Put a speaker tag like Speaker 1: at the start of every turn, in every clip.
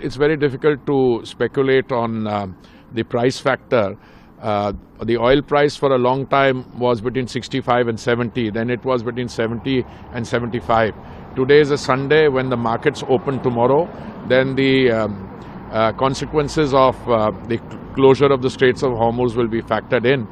Speaker 1: It's very difficult to speculate on the price factor. The oil price for a long time was between 65 and 70, then it was between 70 and 75. Today is a Sunday. When the markets open tomorrow, then the consequences of the closure of the Straits of Hormuz will be factored in.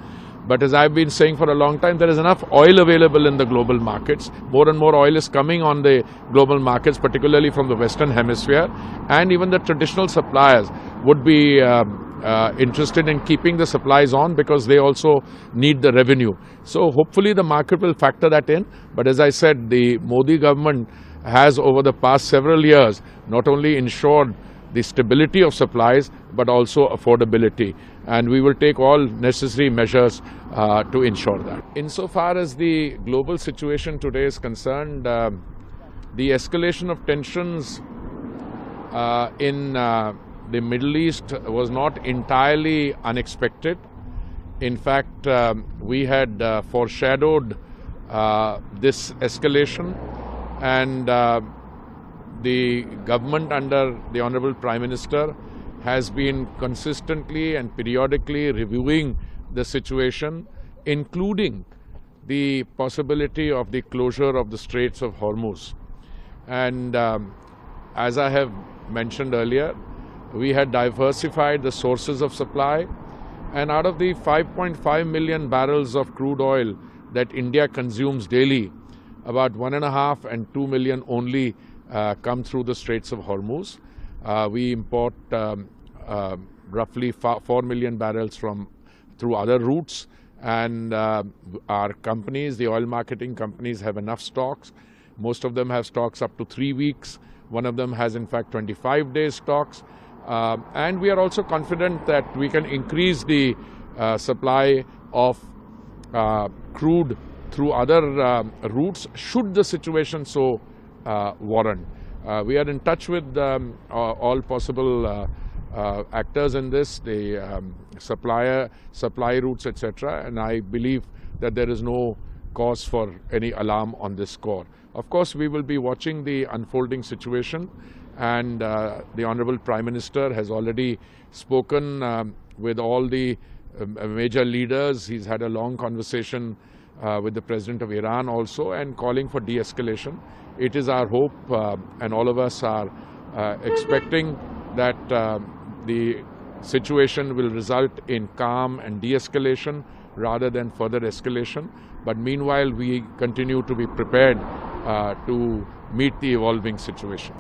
Speaker 1: But as I've been saying for a long time, there is enough oil available in the global markets. More and more oil is coming on the global markets, particularly from the Western Hemisphere. And even the traditional suppliers would be interested in keeping the supplies on because they also need the revenue. So hopefully the market will factor that in. But as I said, the Modi government has over the past several years not only ensured the stability of supplies, but also affordability. And we will take all necessary measures to ensure that. Insofar as the global situation today is concerned, the escalation of tensions in the Middle East was not entirely unexpected. In fact, we had foreshadowed this escalation, and the government under the Honorable Prime Minister has been consistently and periodically reviewing the situation, including the possibility of the closure of the Straits of Hormuz. And as I have mentioned earlier, we had diversified the sources of supply, and out of the 5.5 million barrels of crude oil that India consumes daily, about 1.5 and 2 million only come through the Straits of Hormuz. We import roughly 4 million barrels through other routes, and our companies, the oil marketing companies, have enough stocks. Most of them have stocks up to 3 weeks. One of them has in fact 25 days stocks. And we are also confident that we can increase the supply of crude through other routes should the situation so warrant. We are in touch with all possible actors in this, the supply routes, etc. And I believe that there is no cause for any alarm on this score. Of course, we will be watching the unfolding situation, and the Honorable Prime Minister has already spoken with all the major leaders. He's had a long conversation with the President of Iran also, and calling for de-escalation. It is our hope, and all of us are expecting that the situation will result in calm and de-escalation rather than further escalation. But meanwhile, we continue to be prepared to meet the evolving situation.